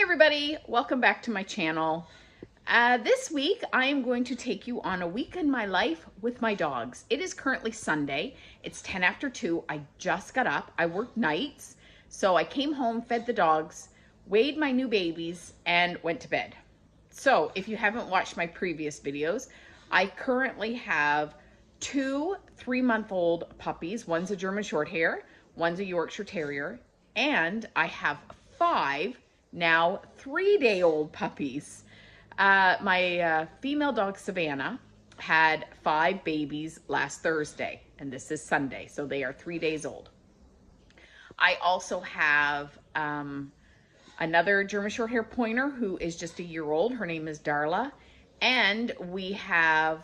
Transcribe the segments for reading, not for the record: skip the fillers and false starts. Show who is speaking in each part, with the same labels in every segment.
Speaker 1: Everybody, welcome back to my channel. This week I am going to take you on a week in my life with my dogs. It is currently Sunday. It's 10 after 2. I just got up. I work nights. So I came home, fed the dogs, weighed my new babies, and went to bed. So if you haven't watched my previous videos, I currently have 2 3-month-old puppies. One's a German Shorthair, one's a Yorkshire Terrier, and I have 5 now 3-day-old puppies. My female dog Savannah had 5 babies last Thursday, and this is Sunday, so they are 3 days old. I also have another German Shorthaired Pointer who is just a year old. Her name is Darla, and we have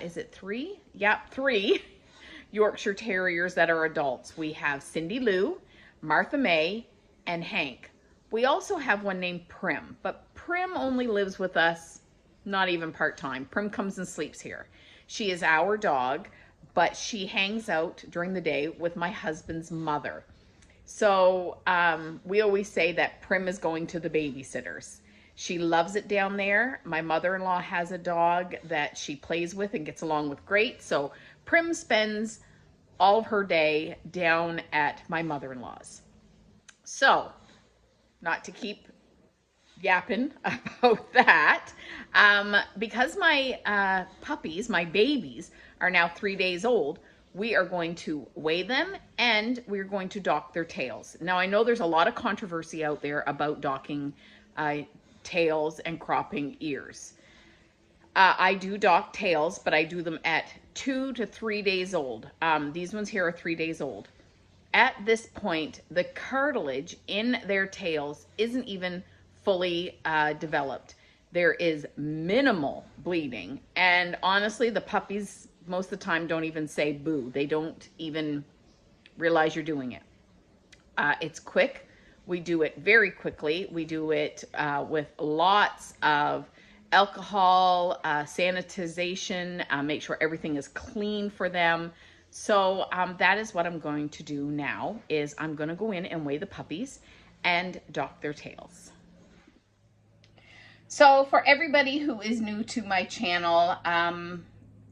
Speaker 1: is it 3? Yep, 3 Yorkshire Terriers that are adults. We have Cindy Lou, Martha May, and Hank. We also have one named Prim, but Prim only lives with us, not even part-time. Prim comes and sleeps here. She is our dog, but she hangs out during the day with my husband's mother. So we always say that Prim is going to the babysitters. She loves it down there. My mother-in-law has a dog that she plays with and gets along with great. So Prim spends all of her day down at my mother-in-law's. So, not to keep yapping about that, because my puppies, my babies, are now 3 days old, we are going to weigh them and we're going to dock their tails. Now, I know there's a lot of controversy out there about docking tails and cropping ears. I do dock tails, but I do them at 2 to 3 days old. These ones here are 3 days old. At this point, the cartilage in their tails isn't even fully developed. There is minimal bleeding. And honestly, the puppies most of the time don't even say boo. They don't even realize you're doing it. It's quick. We do it very quickly. We do it with lots of alcohol, sanitization, make sure everything is clean for them. So that is what I'm going to do now, is I'm going to go in and weigh the puppies and dock their tails. So for everybody who is new to my channel,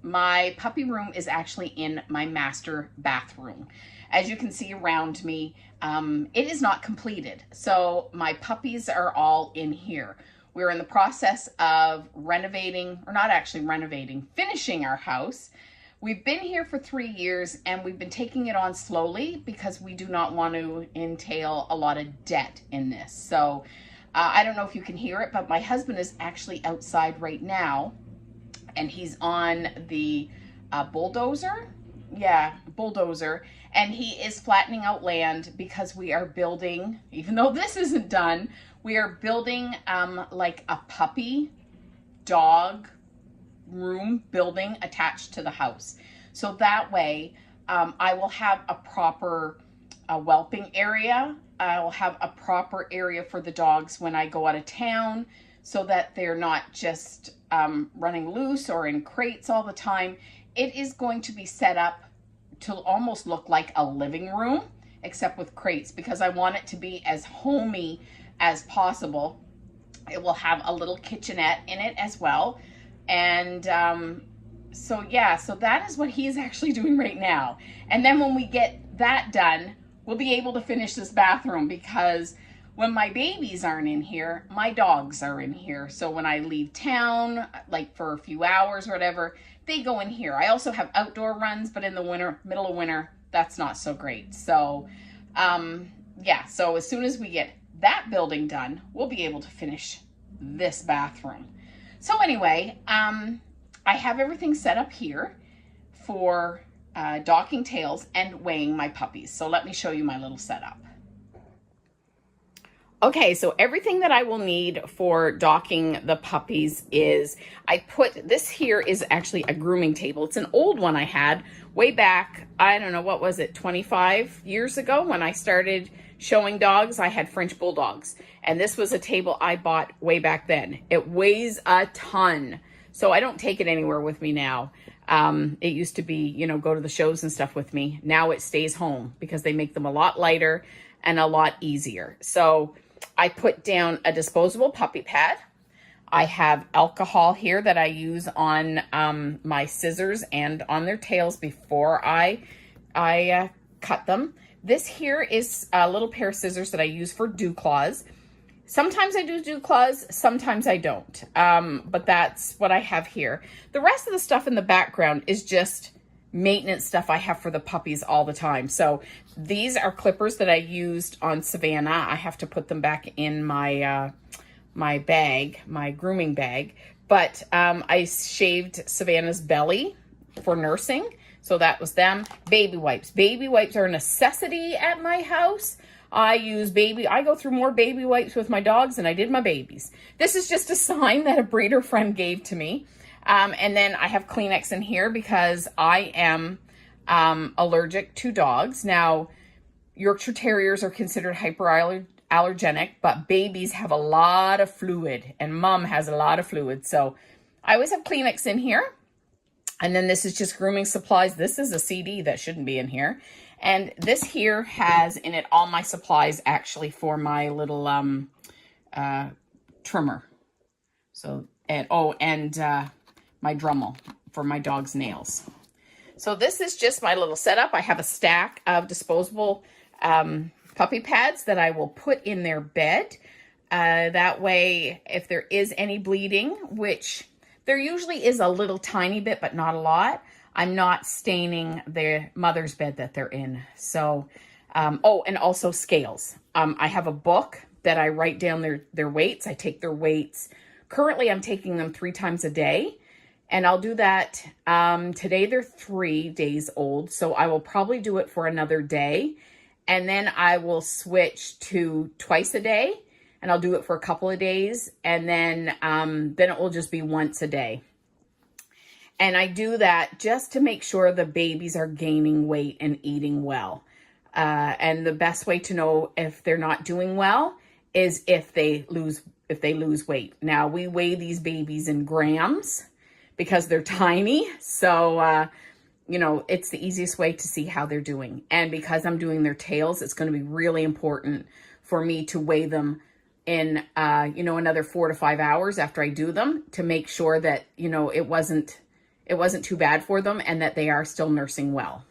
Speaker 1: my puppy room is actually in my master bathroom. As you can see around me, it is not completed. So my puppies are all in here. We're in the process of renovating, or not actually renovating, finishing our house. We've been here for 3 years and we've been taking it on slowly because we do not want to entail a lot of debt in this. So I don't know if you can hear it, but my husband is actually outside right now and he's on the bulldozer. Yeah, bulldozer. And he is flattening out land because we are building, even though this isn't done, we are building like a puppy dog room building attached to the house. So that way I will have a proper whelping area. I will have a proper area for the dogs when I go out of town so that they're not just running loose or in crates all the time. It is going to be set up to almost look like a living room, except with crates, because I want it to be as homey as possible. It will have a little kitchenette in it as well. And so yeah, so that is what he is actually doing right now. And then when we get that done, we'll be able to finish this bathroom, because when my babies aren't in here, my dogs are in here. So when I leave town, like for a few hours or whatever, they go in here. I also have outdoor runs, but in the winter, middle of winter, that's not so great. So yeah, so as soon as we get that building done, we'll be able to finish this bathroom. So anyway, I have everything set up here for docking tails and weighing my puppies. So let me show you my little setup. Okay, so everything that I will need for docking the puppies is, this here is actually a grooming table. It's an old one I had way back, I don't know, what was it, 25 years ago when I started showing dogs. I had French Bulldogs, and this was a table I bought way back then. It weighs a ton, so I don't take it anywhere with me now. It used to be, you know, go to the shows and stuff with me. Now it stays home because they make them a lot lighter and a lot easier. So I put down a disposable puppy pad. I have alcohol here that I use on my scissors and on their tails before I cut them. This here is a little pair of scissors that I use for dew claws. Sometimes I do dew claws, sometimes I don't. But that's what I have here. The rest of the stuff in the background is just maintenance stuff I have for the puppies all the time. So these are clippers that I used on Savannah. I have to put them back in my my bag, my grooming bag. But I shaved Savannah's belly for nursing. So that was them. Baby wipes. Baby wipes are a necessity at my house. I go through more baby wipes with my dogs than I did my babies. This is just a sign that a breeder friend gave to me. And then I have Kleenex in here because I am allergic to dogs. Now, Yorkshire Terriers are considered hyperallergenic, but babies have a lot of fluid, and mom has a lot of fluid. So I always have Kleenex in here. And then this is just grooming supplies. This is a CD that shouldn't be in here. And this here has in it all my supplies actually for my little trimmer. So, and my Dremel for my dog's nails. So this is just my little setup. I have a stack of disposable puppy pads that I will put in their bed. That way, if there is any bleeding, which there usually is a little tiny bit, but not a lot, I'm not staining the mother's bed that they're in. So, oh, and also scales. I have a book that I write down their weights. I take their weights. Currently, I'm taking them 3 times a day. And I'll do that. Today, they're 3 days old. So I will probably do it for another day. And then I will switch to twice a day. And I'll do it for a couple of days. And then it will just be once a day. And I do that just to make sure the babies are gaining weight and eating well. And the best way to know if they're not doing well is if they lose weight. Now, we weigh these babies in grams because they're tiny. So, you know, it's the easiest way to see how they're doing. And because I'm doing their tails, it's going to be really important for me to weigh them in, another 4 to 5 hours after I do them to make sure that, it wasn't too bad for them and that they are still nursing well.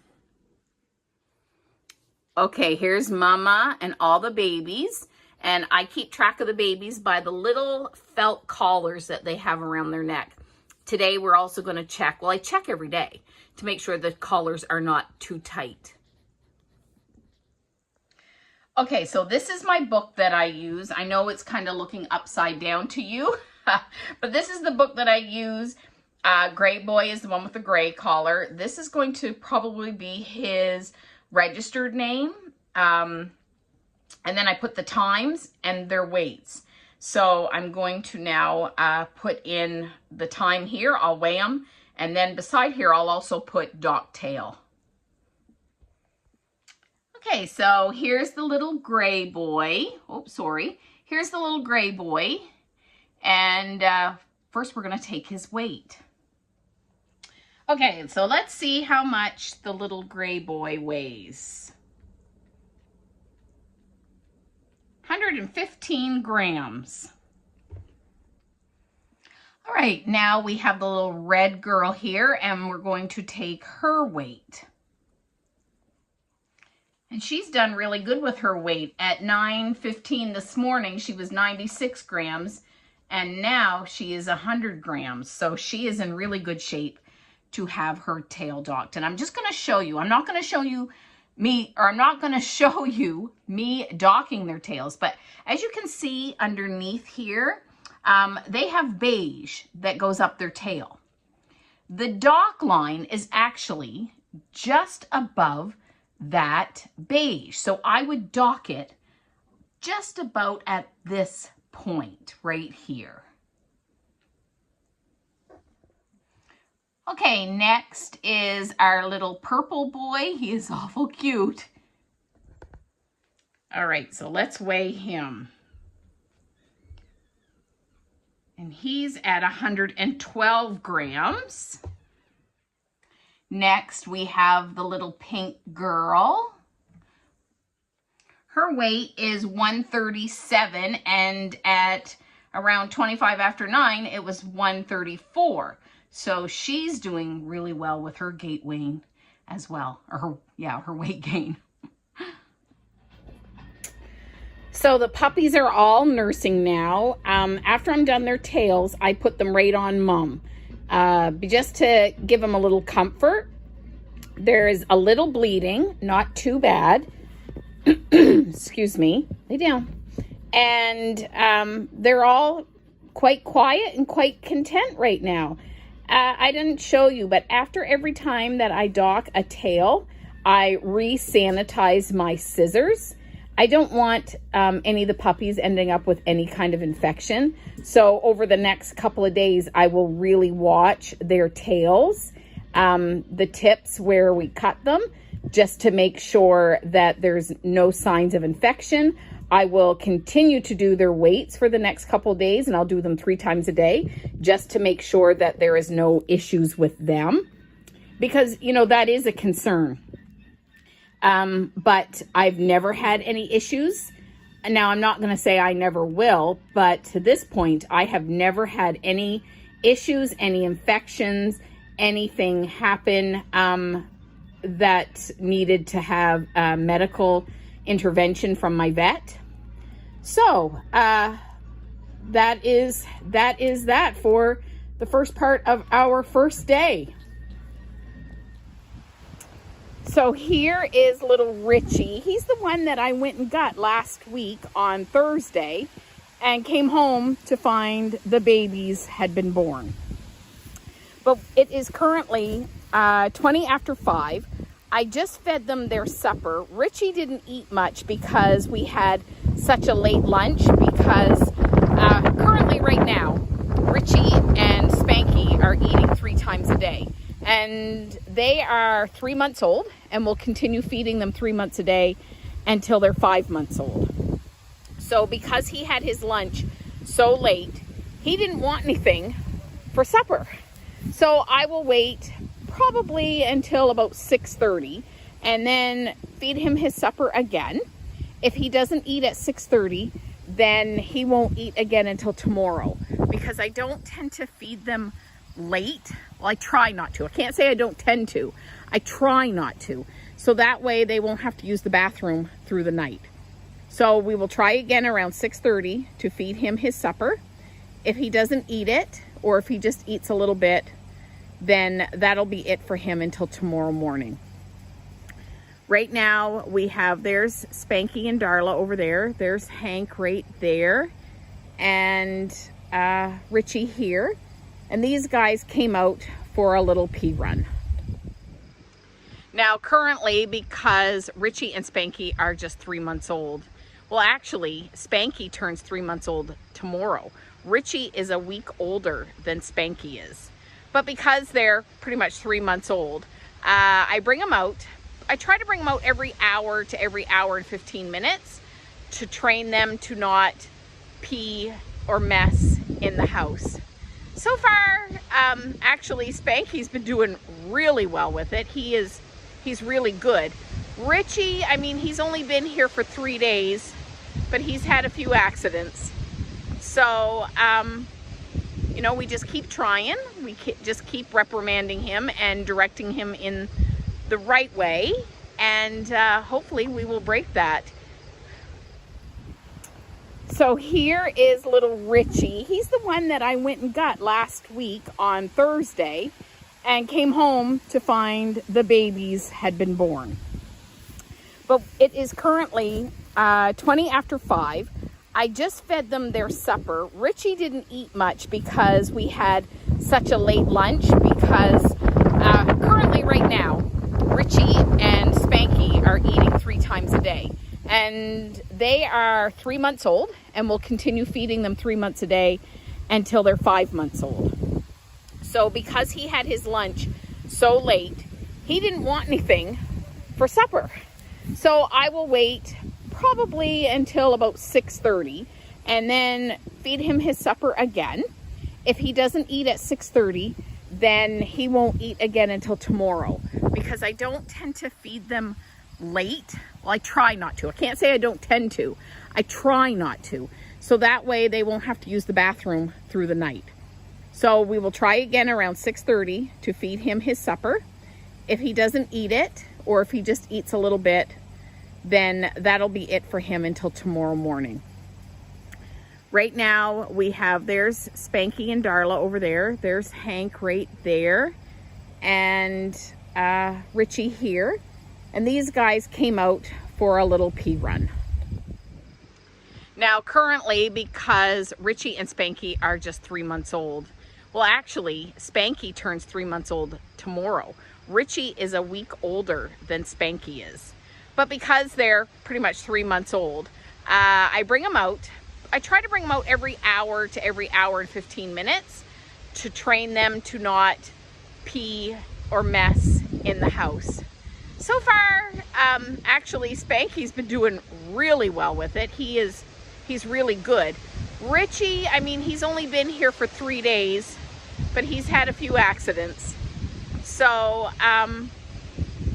Speaker 1: Okay, here's Mama and all the babies. And I keep track of the babies by the little felt collars that they have around their neck. Today, we're also going to check. Well, I check every day to make sure the collars are not too tight. Okay, so this is my book that I use. I know it's kind of looking upside down to you, but this is the book that I use. Gray Boy is the one with the gray collar. This is going to probably be his registered name. And then I put the times and their weights. So I'm going to now put in the time here. I'll weigh them. And then beside here, I'll also put dock tail. Okay, so here's the little gray boy. Oh, sorry. Here's the little gray boy. And first we're going to take his weight. Okay, so let's see how much the little gray boy weighs. 115 grams. All right, now we have the little red girl here, and we're going to take her weight. And she's done really good with her weight. At 9:15 this morning, she was 96 grams, and now she is 100 grams. So she is in really good shape to have her tail docked. And I'm just going to show you. I'm not going to show you me docking their tails. But as you can see underneath here, they have beige that goes up their tail. The dock line is actually just above that beige. So I would dock it just about at this point right here. Okay, next is our little purple boy. He is awful cute. All right, so let's weigh him. And he's at 112 grams. Next, we have the little pink girl. Her weight is 137, and at around 25 after 9, it was 134. So she's doing really well with her gait gain as well, or her weight gain. So the puppies are all nursing now. After I'm done their tails, I put them right on mom, just to give them a little comfort. There's a little bleeding, not too bad. Excuse me, lay down. And they're all quite quiet and quite content right now. I didn't show you, but after every time that I dock a tail, I re-sanitize my scissors. I don't want any of the puppies ending up with any kind of infection. So over the next couple of days, I will really watch their tails, the tips where we cut them, just to make sure that there's no signs of infection. I will continue to do their weights for the next couple of days, and I'll do them 3 times a day, just to make sure that there is no issues with them, because, you know, that is a concern. But I've never had any issues. And now I'm not going to say I never will, but to this point, I have never had any issues, any infections, anything happen, that needed to have medical intervention from my vet. So, that is that for the first part of our first day. So here is little Richie. He's the one that I went and got last week on Thursday and came home to find the babies had been born. But it is currently 20 after 5. I just fed them their supper. Richie didn't eat much because we had such a late lunch, because currently right now, Richie and Spanky are eating 3 times a day. And they are 3 months old, and we'll continue feeding them 3 months a day until they're 5 months old. So because he had his lunch so late, he didn't want anything for supper. So I will wait probably until about 6:30 and then feed him his supper again. If he doesn't eat at 6:30, then he won't eat again until tomorrow, because I don't tend to feed them late. Well, I try not to. I can't say I don't tend to. I try not to. So that way they won't have to use the bathroom through the night. So we will try again around 6:30 to feed him his supper. If he doesn't eat it, or if he just eats a little bit, then that'll be it for him until tomorrow morning. Right now we have, there's Spanky and Darla over there. There's Hank right there. And Richie here. And these guys came out for a little pee run. Now currently, because Richie and Spanky are just 3 months old, well actually Spanky turns 3 months old tomorrow. Richie is a week older than Spanky is. But because they're pretty much 3 months old, I bring them out. I try to bring them out every hour to every hour and 15 minutes to train them to not pee or mess in the house. So far, actually, Spanky's been doing really well with it. He's really good. Richie, I mean, he's only been here for 3 days, but he's had a few accidents. So, you know, we just keep trying. We just keep reprimanding him and directing him in the right way. And hopefully we will break that. So here is little Richie. He's the one that I went and got last week on Thursday and came home to find the babies had been born. But it is currently 20 after 5. I just fed them their supper. Richie didn't eat much because we had such a late lunch, because currently right now, Richie and Spanky are eating 3 times a day. And they are 3 months old, and we'll continue feeding them 3 months a day until they're 5 months old. So because he had his lunch so late, he didn't want anything for supper. So I will wait probably until about 6:30 and then feed him his supper again. If he doesn't eat at 6:30, then he won't eat again until tomorrow, because I don't tend to feed them late. Well, I try not to. I can't say I don't tend to. I try not to. So that way they won't have to use the bathroom through the night. So we will try again around 6:30 to feed him his supper. If he doesn't eat it, or if he just eats a little bit, then that'll be it for him until tomorrow morning. Right now we have, there's Spanky and Darla over there. There's Hank right there. And Richie here. And these guys came out for a little pee run. Now currently, because Richie and Spanky are just 3 months old, well actually Spanky turns 3 months old tomorrow. Richie is a week older than Spanky is. But because they're pretty much 3 months old, I bring them out. I try to bring them out every hour to every hour and 15 minutes to train them to not pee or mess in the house. So far, actually Spanky's been doing really well with it. He's really good. Richie, I mean, he's only been here for 3 days, but he's had a few accidents. So,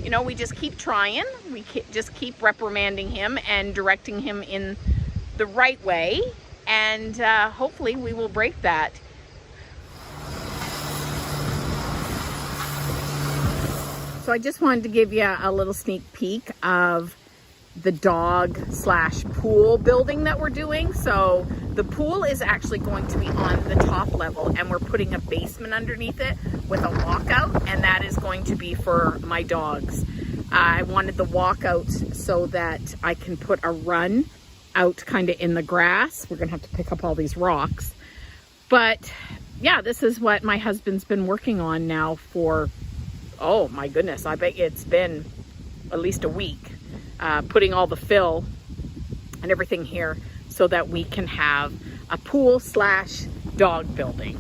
Speaker 1: you know, we just keep trying. We just keep reprimanding him and directing him in the right way. And hopefully we will break that. So I just wanted to give you a little sneak peek of the dog / pool building that we're doing. So the pool is actually going to be on the top level, and we're putting a basement underneath it with a walkout, and that is going to be for my dogs. I wanted the walkout so that I can put a run out kind of in the grass. We're gonna have to pick up all these rocks. But yeah, this is what my husband's been working on now for, oh my goodness, I bet it's been at least a week. Putting all the fill and everything here so that we can have a pool / dog building.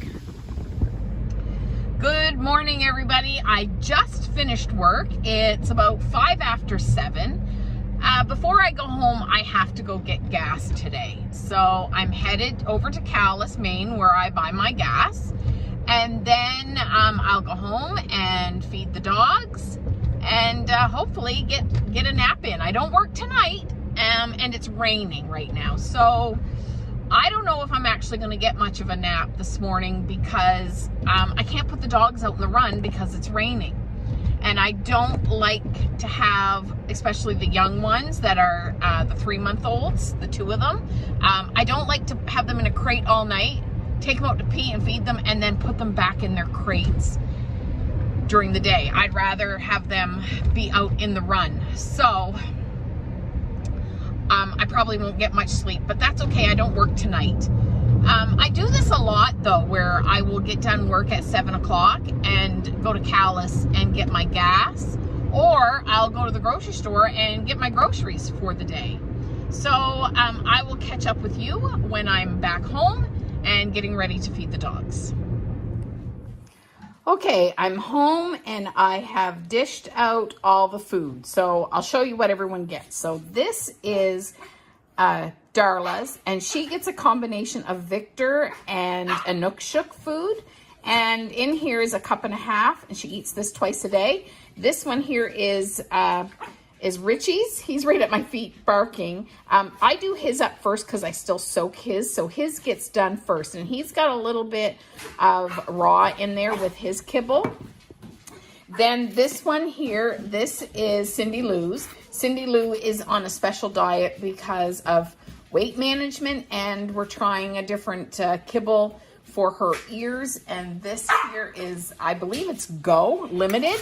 Speaker 1: Good morning, everybody. I just finished work. It's about 5 after 7. Before I go home, I have to go get gas today. So I'm headed over to Calais, Maine, where I buy my gas. And then I'll go home and feed the dogs and hopefully get a nap in. I don't work tonight, and it's raining right now. So I don't know if I'm actually going to get much of a nap this morning because I can't put the dogs out in the run because it's raining. And I don't like to have, especially the young ones that are the 3-month-olds, the 2 of them. I don't like to have them in a crate all night, take them out to pee and feed them, and then put them back in their crates during the day. I'd rather have them be out in the run. So I probably won't get much sleep, but that's okay. I don't work tonight. I do this a lot though, where I will get done work at 7 o'clock and go to Calais and get my gas, or I'll go to the grocery store and get my groceries for the day. So I will catch up with you when I'm back home and getting ready to feed the dogs. Okay, I'm home and I have dished out all the food. So I'll show you what everyone gets. So this is Darla's, and she gets a combination of Victor and Inukshuk food. And in here is a 1.5 cups, and she eats this twice a day. This one here is Richie's. He's right at my feet barking. I do his up first because I still soak his, so his gets done first. And he's got a little bit of raw in there with his kibble. Then this one here, this is Cindy Lou's. Cindy Lou is on a special diet because of weight management, and we're trying a different kibble for her ears. And this here is, I believe it's Go Limited.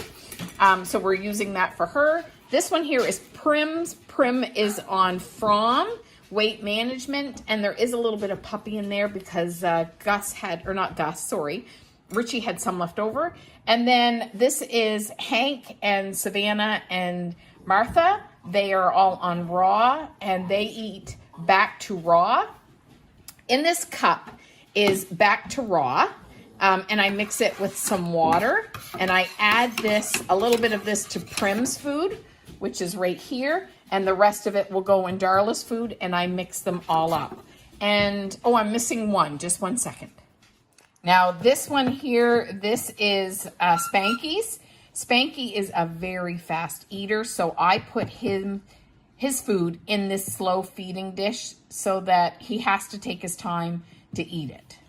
Speaker 1: So we're using that for her. This one here is Prim's. Prim is on From weight management, and there is a little bit of puppy in there because Richie had some left over. And then this is Hank and Savannah and Martha. They are all on raw, and they eat back to raw. In this cup is back to raw, and I mix it with some water, and I add a little bit of this to Prim's food, which is right here, and the rest of it will go in Darla's food, and I mix them all up. And, oh, I'm missing one. Just 1 second. Now, this one here, this is Spanky's. Spanky is a very fast eater, so I put his food in this slow feeding dish so that he has to take his time to eat it.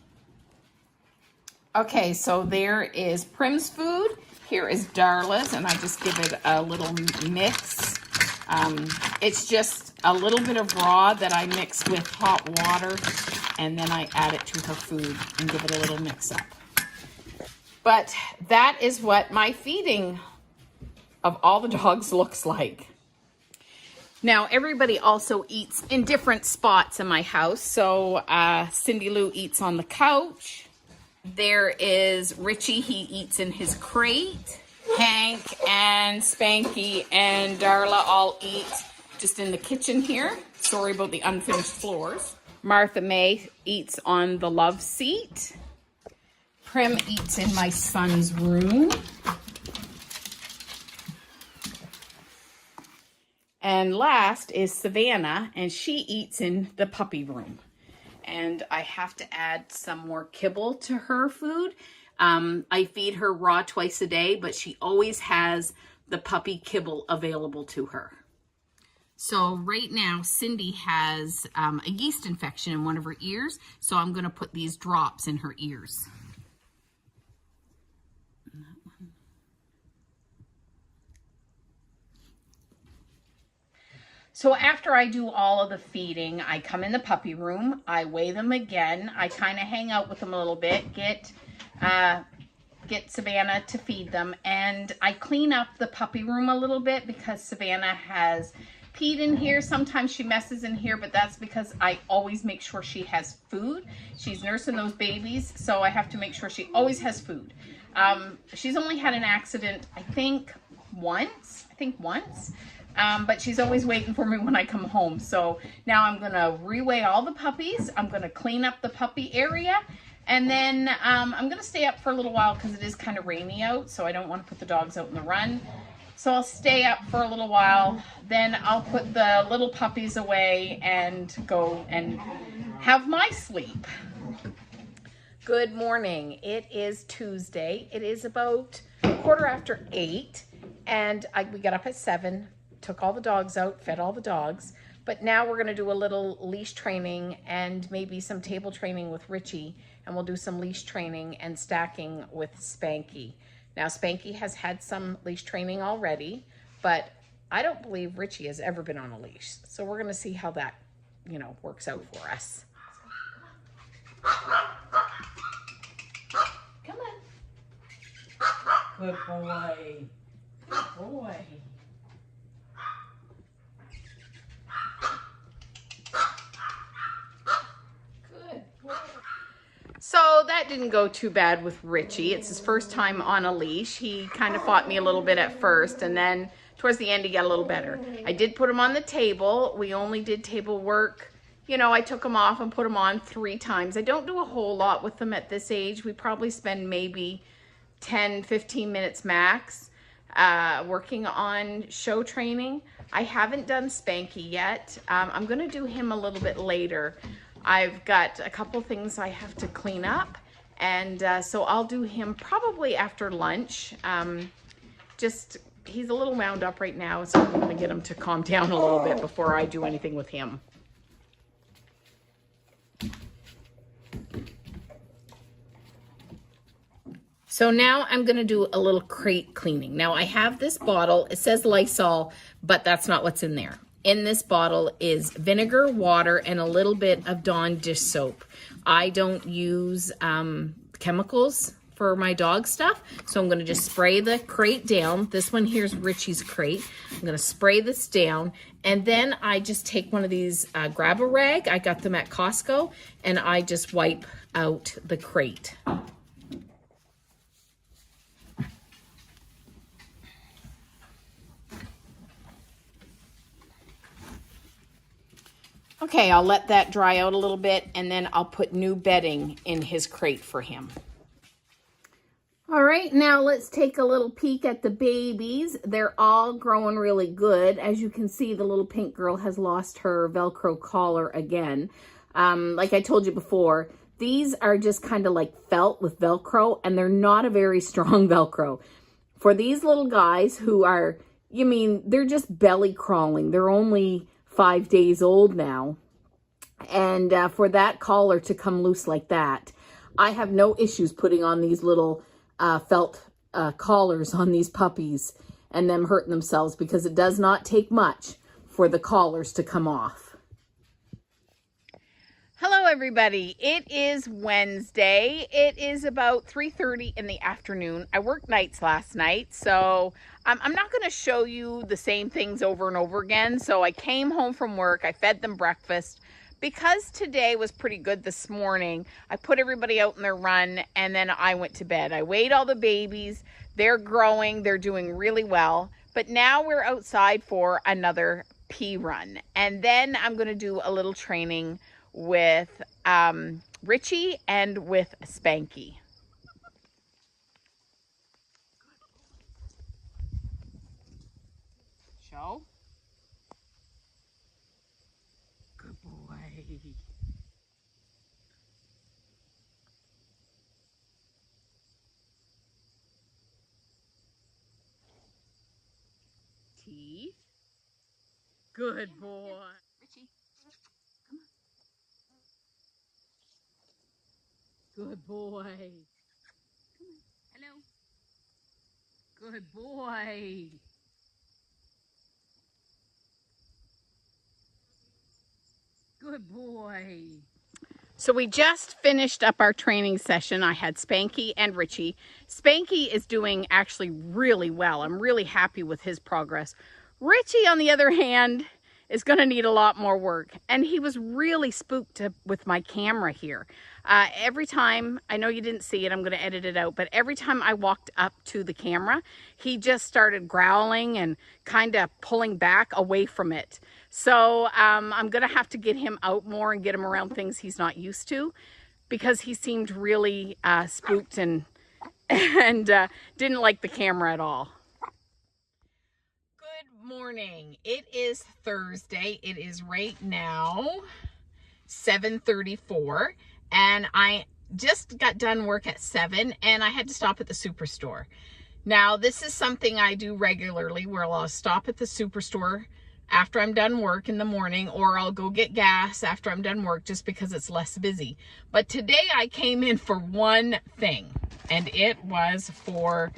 Speaker 1: Okay, so there is Prim's food. Here is Darla's, and I just give it a little mix. It's just a little bit of raw that I mix with hot water, and then I add it to her food and give it a little mix up. But that is what my feeding of all the dogs looks like. Now, everybody also eats in different spots in my house. So Cindy Lou eats on the couch. There is Richie, he eats in his crate. Hank and Spanky and Darla all eat just in the kitchen here. Sorry about the unfinished floors. Martha May eats on the love seat. Prim eats in my son's room. And last is Savannah, and she eats in the puppy room. And I have to add some more kibble to her food. I feed her raw twice a day, but she always has the puppy kibble available to her. So right now, Cindy has a yeast infection in one of her ears, so I'm going to put these drops in her ears. So after I do all of the feeding, I come in the puppy room, I weigh them again, I kind of hang out with them a little bit, get Savannah to feed them, and I clean up the puppy room a little bit because Savannah has peed in here. Sometimes she messes in here, but that's because I always make sure she has food. She's nursing those babies, so I have to make sure she always has food. She's only had an accident, I think once. But she's always waiting for me when I come home. So now I'm going to reweigh all the puppies. I'm going to clean up the puppy area. And then I'm going to stay up for a little while because it is kind of rainy out. So I don't want to put the dogs out in the run. So I'll stay up for a little while. Then I'll put the little puppies away and go and have my sleep. Good morning. It is Tuesday. It is about 8:15. And we got up at 7. Took all the dogs out, fed all the dogs, but now we're going to do a little leash training and maybe some table training with Richie, and we'll do some leash training and stacking with Spanky. Now Spanky has had some leash training already, but I don't believe Richie has ever been on a leash, so we're going to see how that, works out for us. Come on. Good boy. Good boy. So that didn't go too bad with Richie. It's his first time on a leash. He kind of fought me a little bit at first, and then towards the end he got a little better. I did put him on the table. We only did table work. I took him off and put him on 3 times. I don't do a whole lot with them at this age. We probably spend maybe 10, 15 minutes max working on show training. I haven't done Spanky yet. I'm going to do him a little bit later. I've got a couple things I have to clean up, and so I'll do him probably after lunch. He's a little wound up right now, so I'm going to get him to calm down a little bit before I do anything with him. So now I'm going to do a little crate cleaning. Now I have this bottle. It says Lysol, but that's not what's in there. In this bottle is vinegar, water, and a little bit of Dawn dish soap. I don't use chemicals for my dog stuff, so I'm going to just spray the crate down. This one here's Richie's crate. I'm going to spray this down, and then I just take one of these grab a rag. I got them at Costco, and I just wipe out the crate. Okay, I'll let that dry out a little bit, and then I'll put new bedding in his crate for him. All right, now let's take a little peek at the babies. They're all growing really good. As you can see, the little pink girl has lost her Velcro collar again. Like I told you before, these are just kind of like felt with Velcro, and they're not a very strong Velcro. For these little guys who are, they're just belly crawling. They're only 5 days old now. And for that collar to come loose like that, I have no issues putting on these little felt collars on these puppies and them hurting themselves, because it does not take much for the collars to come off. Hello everybody, it is Wednesday. It is about 3:30 in the afternoon. I worked nights last night, so I'm not going to show you the same things over and over again. So I came home from work, I fed them breakfast. Because today was pretty good this morning, I put everybody out in their run and then I went to bed. I weighed all the babies. They're growing, they're doing really well. But now we're outside for another pee run. And then I'm going to do a little training with Richie and with Spanky. Show. Good boy. Teeth. Good boy. Richie, come on. Good boy. Come on. Hello. Good boy. Good boy. So we just finished up our training session. I had Spanky and Richie. Spanky is doing actually really well. I'm really happy with his progress. Richie, on the other hand, is going to need a lot more work. And he was really spooked with my camera here. Every time, I know you didn't see it, I'm going to edit it out, but every time I walked up to the camera, he just started growling and kind of pulling back away from it. So I'm going to have to get him out more and get him around things he's not used to, because he seemed really spooked and didn't like the camera at all. Good morning. It is Thursday. It is right now 7:34, and I just got done work at 7 and I had to stop at the superstore. Now, this is something I do regularly, where I'll stop at the superstore after I'm done work in the morning, or I'll go get gas after I'm done work, just because it's less busy. But today I came in for one thing, and it was for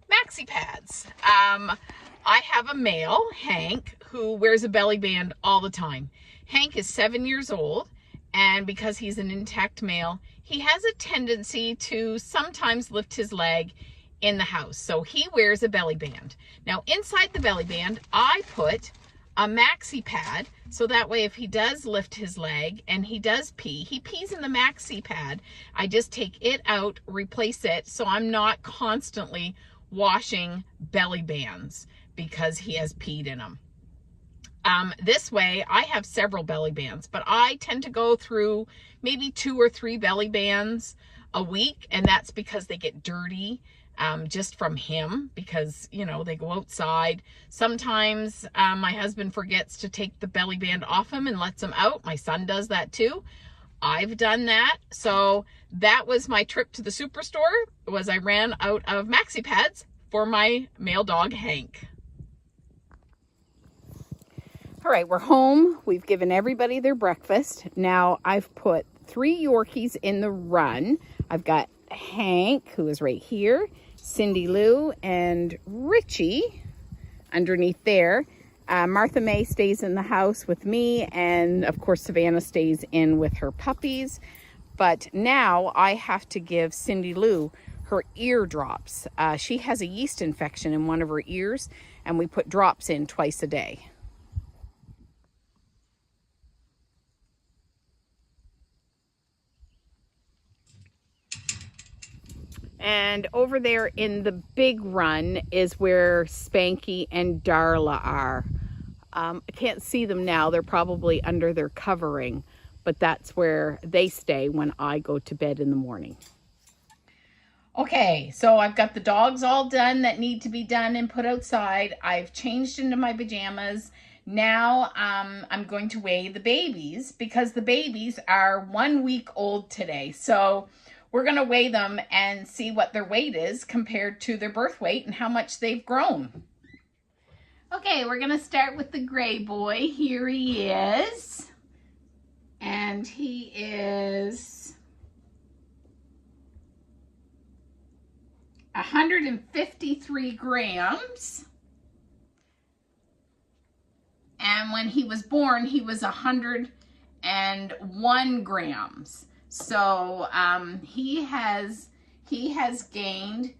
Speaker 1: maxi pads. I have a male, Hank, who wears a belly band all the time. Hank is 7 years old, and because he's an intact male, he has a tendency to sometimes lift his leg in the house. So he wears a belly band. Now, inside the belly band, I put a maxi pad, so that way if he does lift his leg and he does pee, he pees in the maxi pad. I just take it out, replace it, so I'm not constantly washing belly bands because he has peed in them. This way, I have several belly bands, but I tend to go through maybe 2 or 3 belly bands a week, and that's because they get dirty just from him, because, they go outside. Sometimes my husband forgets to take the belly band off him and lets him out. My son does that too. I've done that. So that was my trip to the superstore, was I ran out of maxi pads for my male dog, Hank. All right, we're home. We've given everybody their breakfast. Now I've put 3 Yorkies in the run. I've got Hank, who is right here, Cindy Lou, and Richie underneath there. Martha May stays in the house with me, and of course Savannah stays in with her puppies. But now I have to give Cindy Lou her ear drops. She has a yeast infection in one of her ears, and we put drops in twice a day. And over there in the big run is where Spanky and Darla are. I can't see them now. They're probably under their covering, but that's where they stay when I go to bed in the morning. Okay, so I've got the dogs all done that need to be done and put outside. I've changed into my pajamas. Now I'm going to weigh the babies, because the babies are 1 week old today. So we're going to weigh them and see what their weight is compared to their birth weight and how much they've grown. Okay, we're going to start with the gray boy. Here he is. And he is 153 grams. And when he was born, he was 101 grams. So he has gained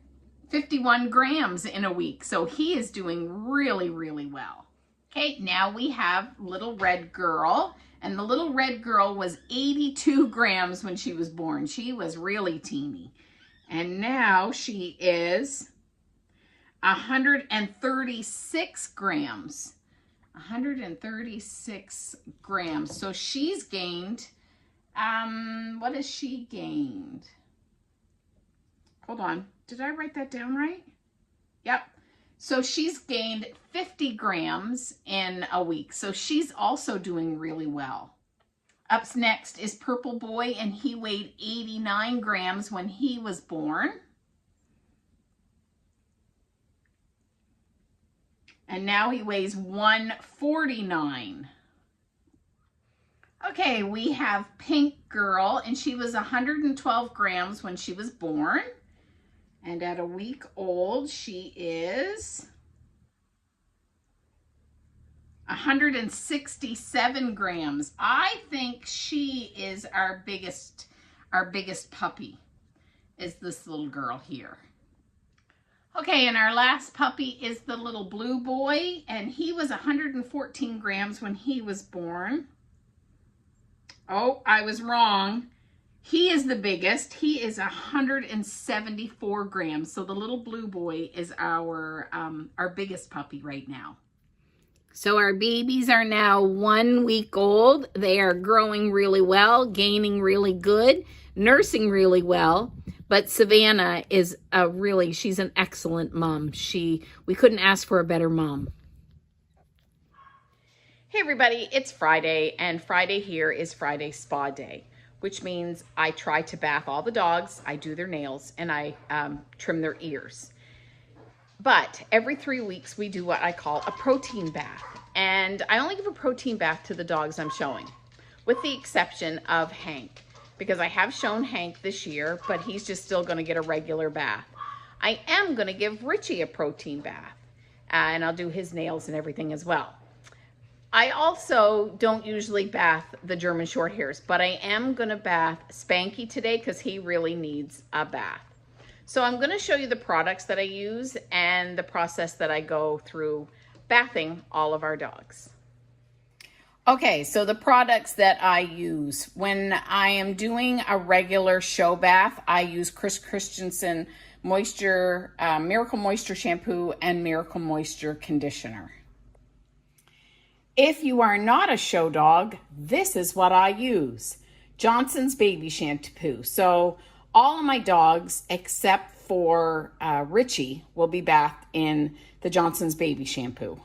Speaker 1: 51 grams in a week. So he is doing really, really well. Okay, now we have little red girl. And the little red girl was 82 grams when she was born. She was really teeny. And now she is 136 grams. 136 grams. So she's gained, what has she gained? Hold on. Did I write that down right? Yep. So she's gained 50 grams in a week. So she's also doing really well. Up next is Purple Boy, and he weighed 89 grams when he was born. And now he weighs 149. Okay, we have Pink Girl, and she was 112 grams when she was born. And at a week old, she is 167 grams. I think she is our biggest puppy, is this little girl here. Okay, and our last puppy is the little blue boy, and he was 114 grams when he was born. Oh, I was wrong. He is the biggest. He is 174 grams. So the little blue boy is our biggest puppy right now. So our babies are now 1 week old. They are growing really well, gaining really good, nursing really well. But Savannah is she's an excellent mom. We couldn't ask for a better mom. Hey everybody, it's Friday, and Friday here is Friday Spa Day, which means I try to bath all the dogs, I do their nails, and I trim their ears. But every 3 weeks we do what I call a protein bath. And I only give a protein bath to the dogs I'm showing, with the exception of Hank, because I have shown Hank this year, but he's just still gonna get a regular bath. I am gonna give Richie a protein bath, and I'll do his nails and everything as well. I also don't usually bath the German Shorthairs, but I am gonna bath Spanky today because he really needs a bath. So I'm gonna show you the products that I use and the process that I go through bathing all of our dogs. Okay, so the products that I use. When I am doing a regular show bath, I use Chris Christensen Miracle Moisture Shampoo and Miracle Moisture Conditioner. If you are not a show dog, this is what I use. Johnson's Baby Shampoo. So all of my dogs, except for Richie, will be bathed in the Johnson's Baby Shampoo.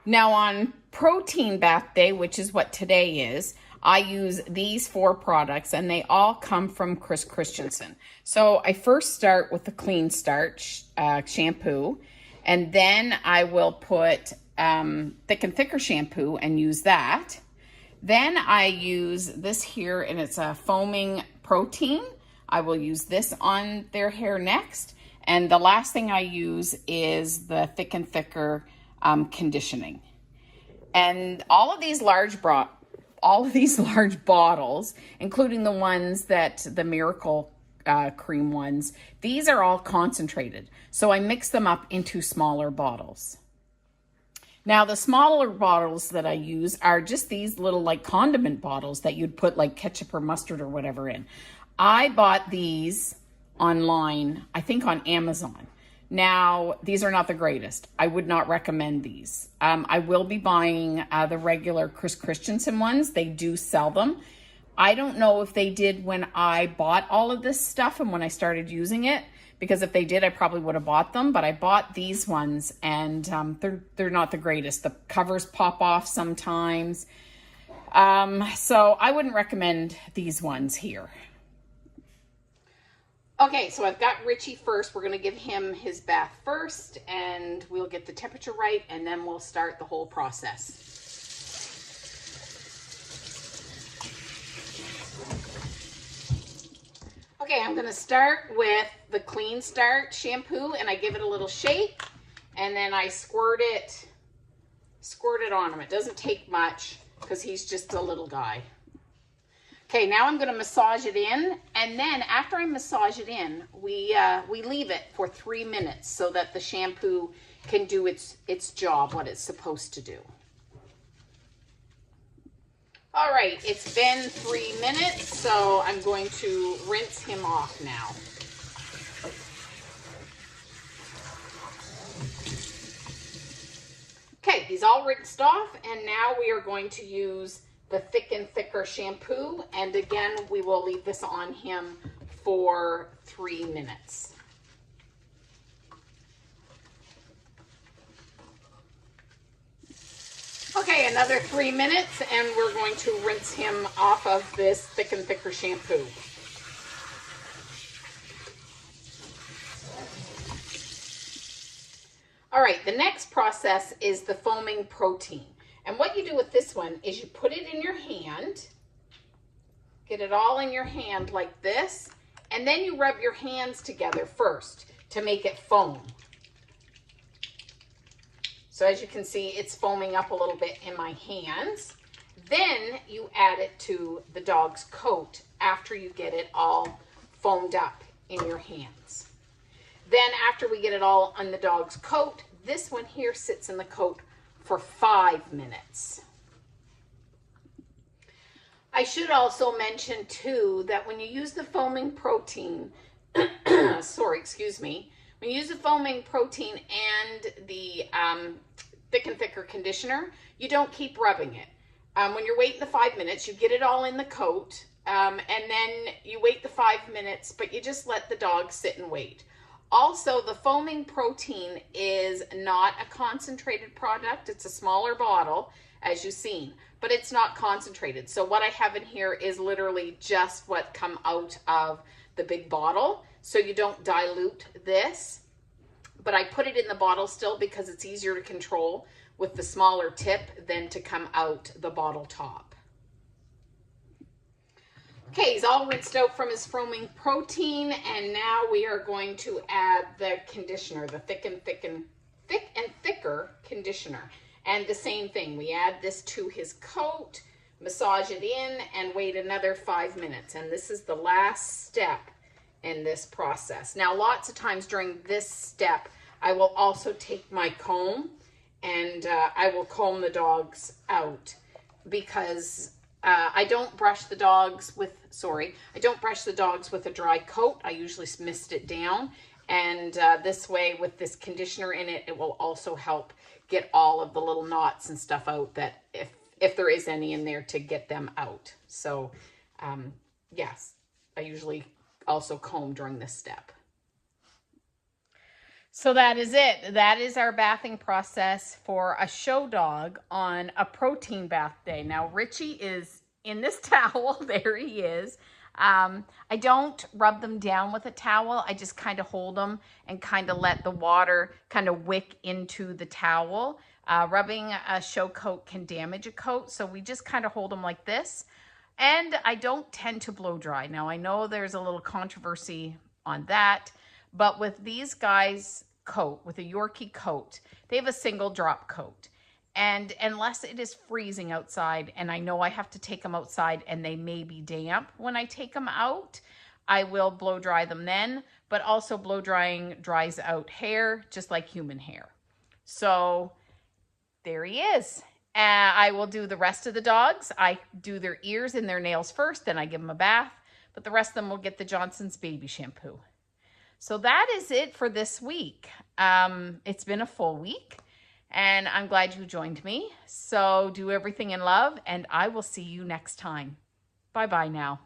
Speaker 1: Now on protein bath day, which is what today is, I use these 4 products, and they all come from Chris Christensen. So I first start with the Clean Start shampoo, and then I will put Thick and Thicker shampoo and use that. Then I use this here, and it's a foaming protein. I will use this on their hair next. And the last thing I use is the Thick and Thicker conditioning. And all of these large bottles, including the ones that the Miracle cream ones, these are all concentrated. So I mix them up into smaller bottles. Now the smaller bottles that I use are just these little like condiment bottles that you'd put like ketchup or mustard or whatever in. I bought these online, I think on Amazon. Now, these are not the greatest. I would not recommend these. I will be buying the regular Chris Christensen ones. They do sell them. I don't know if they did when I bought all of this stuff and when I started using it, because if they did, I probably would have bought them, but I bought these ones, and they're not the greatest. The covers pop off sometimes. So I wouldn't recommend these ones here. Okay, so I've got Richie first. We're going to give him his bath first, and we'll get the temperature right, and then we'll start the whole process. Okay, I'm going to start with the Clean Start shampoo, and I give it a little shake, and then I squirt it on him. It doesn't take much because he's just a little guy. Okay, now I'm going to massage it in, and then after I massage it in, we leave it for 3 minutes so that the shampoo can do its job, what it's supposed to do. All right, it's been 3 minutes, so I'm going to rinse him off now. Okay, he's all rinsed off, and now we are going to use the Thick and Thicker shampoo, and again, we will leave this on him for 3 minutes. Okay, another 3 minutes, and we're going to rinse him off of this Thick and Thicker shampoo. All right, the next process is the foaming protein. And what you do with this one is you put it in your hand, get it all in your hand like this, and then you rub your hands together first to make it foam. So as you can see, it's foaming up a little bit in my hands. Then you add it to the dog's coat after you get it all foamed up in your hands. Then after we get it all on the dog's coat, this one here sits in the coat for 5 minutes. I should also mention too that when you use the foaming protein, when you use the foaming protein and the Thick and Thicker conditioner, you don't keep rubbing it. When you're waiting the 5 minutes, you get it all in the coat, and then you wait the 5 minutes, but you just let the dog sit and wait. Also, the foaming protein is not a concentrated product. It's a smaller bottle, as you've seen, but it's not concentrated. So what I have in here is literally just what come out of the big bottle. So you don't dilute this, but I put it in the bottle still because it's easier to control with the smaller tip than to come out the bottle top. Okay, he's all rinsed out from his foaming protein, and now we are going to add the conditioner, the Thick and Thicker conditioner. And the same thing, we add this to his coat, massage it in, and wait another 5 minutes. And this is the last step in this process. Now, lots of times during this step, I will also take my comb and I will comb the dogs out because I don't brush the dogs with, a dry coat. I usually mist it down. And this way, with this conditioner in it, it will also help get all of the little knots and stuff out that if there is any in there, to get them out. So yes, I usually also comb during this step. So that is it. That is our bathing process for a show dog on a protein bath day. Now, Richie is in this towel. There he is. I don't rub them down with a towel. I just kind of hold them and kind of let the water kind of wick into the towel. Rubbing a show coat can damage a coat, so we just kind of hold them like this. And I don't tend to blow dry. Now, I know there's a little controversy on that, but with these guys' coat, with a Yorkie coat, they have a single drop coat. And unless it is freezing outside, and I know I have to take them outside and they may be damp when I take them out, I will blow dry them then. But also blow drying dries out hair just like human hair. So there he is. I will do the rest of the dogs. I do their ears and their nails first, then I give them a bath. But the rest of them will get the Johnson's baby shampoo. So that is it for this week. It's been a full week. And I'm glad you joined me. So do everything in love, and I will see you next time. Bye-bye now.